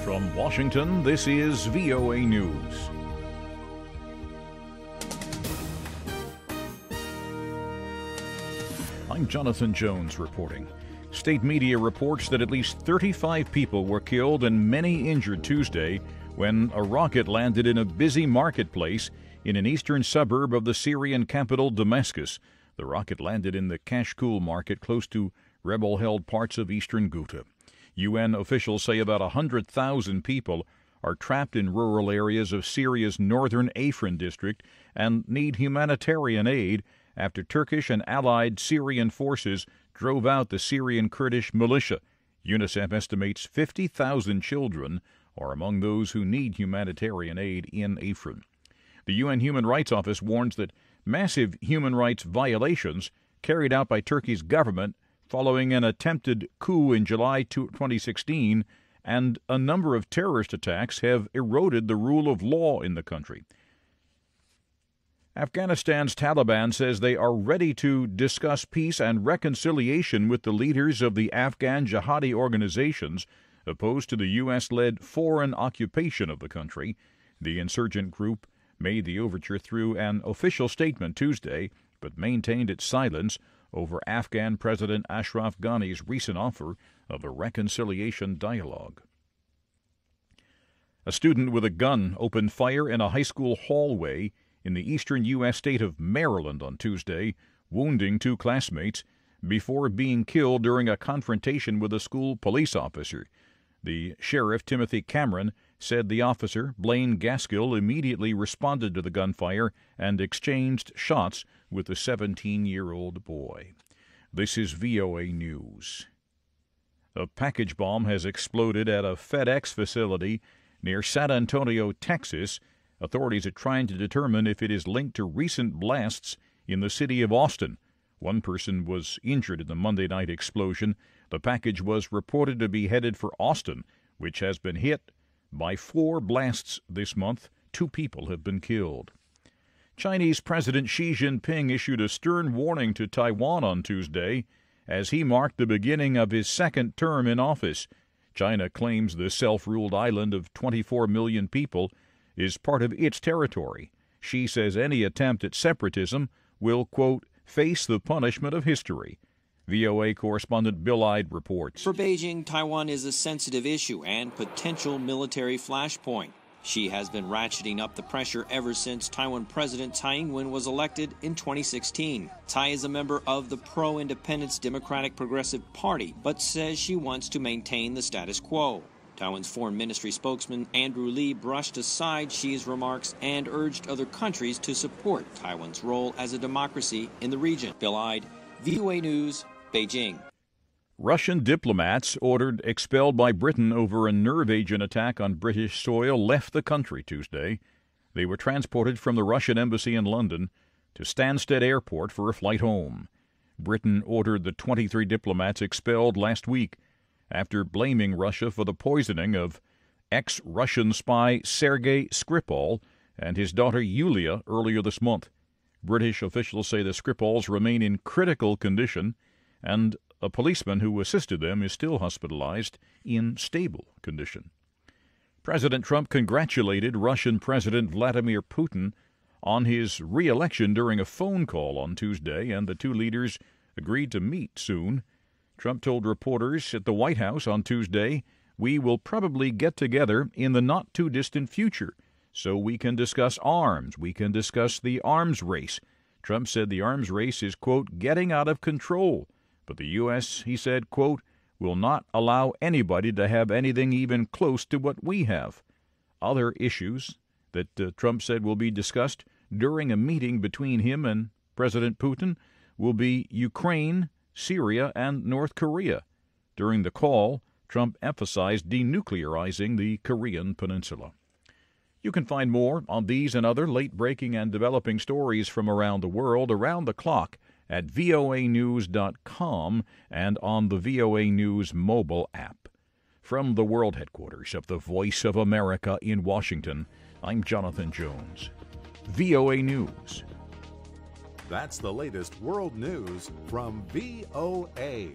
From Washington, this is VOA News. I'm Jonathan Jones reporting. State media reports that at least 35 people were killed and many injured Tuesday when a rocket landed in a busy marketplace in an eastern suburb of the Syrian capital, Damascus. The rocket landed in the Kashkoul market close to rebel-held parts of eastern Ghouta. UN officials say about 100,000 people are trapped in rural areas of Syria's northern Afrin district and need humanitarian aid after Turkish and allied Syrian forces drove out the Syrian Kurdish militia. UNICEF estimates 50,000 children are among those who need humanitarian aid in Afrin. The UN Human Rights Office warns that massive human rights violations carried out by Turkey's government following an attempted coup in July 2016 and a number of terrorist attacks have eroded the rule of law in the country. Afghanistan's Taliban says they are ready to discuss peace and reconciliation with the leaders of the Afghan jihadi organizations opposed to the U.S.-led foreign occupation of the country. The insurgent group made the overture through an official statement Tuesday, but maintained its silence over Afghan President Ashraf Ghani's recent offer of a reconciliation dialogue. A student with a gun opened fire in a high school hallway in the eastern U.S. state of Maryland on Tuesday, wounding two classmates before being killed during a confrontation with a school police officer. The sheriff, Timothy Cameron, said the officer, Blaine Gaskill, immediately responded to the gunfire and exchanged shots with the 17-year-old boy. This is VOA News. A package bomb has exploded at a FedEx facility near San Antonio, Texas. Authorities are trying to determine if it is linked to recent blasts in the city of Austin. One person was injured in the Monday night explosion. The package was reported to be headed for Austin, which has been hit by 4 blasts this month. 2 people have been killed. Chinese President Xi Jinping issued a stern warning to Taiwan on Tuesday as he marked the beginning of his second term in office. China claims the self-ruled island of 24 million people is part of its territory. Xi says any attempt at separatism will, quote, face the punishment of history. VOA correspondent Bill Ide reports. For Beijing, Taiwan is a sensitive issue and potential military flashpoint. Xi has been ratcheting up the pressure ever since Taiwan President Tsai Ing-wen was elected in 2016. Tsai is a member of the pro-independence Democratic Progressive Party, but says she wants to maintain the status quo. Taiwan's Foreign Ministry spokesman Andrew Lee brushed aside Xi's remarks and urged other countries to support Taiwan's role as a democracy in the region. Bill Ide, VOA News, Beijing. Russian diplomats ordered expelled by Britain over a nerve agent attack on British soil left the country Tuesday. They were transported from the Russian embassy in London to Stansted Airport for a flight home. Britain ordered the 23 diplomats expelled last week after blaming Russia for the poisoning of ex-Russian spy Sergei Skripal and his daughter Yulia earlier this month. British officials say the Skripals remain in critical condition, and a policeman who assisted them is still hospitalized in stable condition. President Trump congratulated Russian President Vladimir Putin on his re-election during a phone call on Tuesday, and the two leaders agreed to meet soon. Trump told reporters at the White House on Tuesday, "We will probably get together in the not-too-distant future so we can discuss arms. We can discuss the arms race." Trump said the arms race is, quote, getting out of control. But the U.S., he said, quote, will not allow anybody to have anything even close to what we have. Other issues that Trump said will be discussed during a meeting between him and President Putin will be Ukraine, Syria, and North Korea. During the call, Trump emphasized denuclearizing the Korean peninsula. You can find more on these and other late-breaking and developing stories from around the world around the clock at voanews.com and on the VOA News mobile app. From the world headquarters of the Voice of America in Washington, I'm Jonathan Jones. VOA News. That's the latest world news from VOA.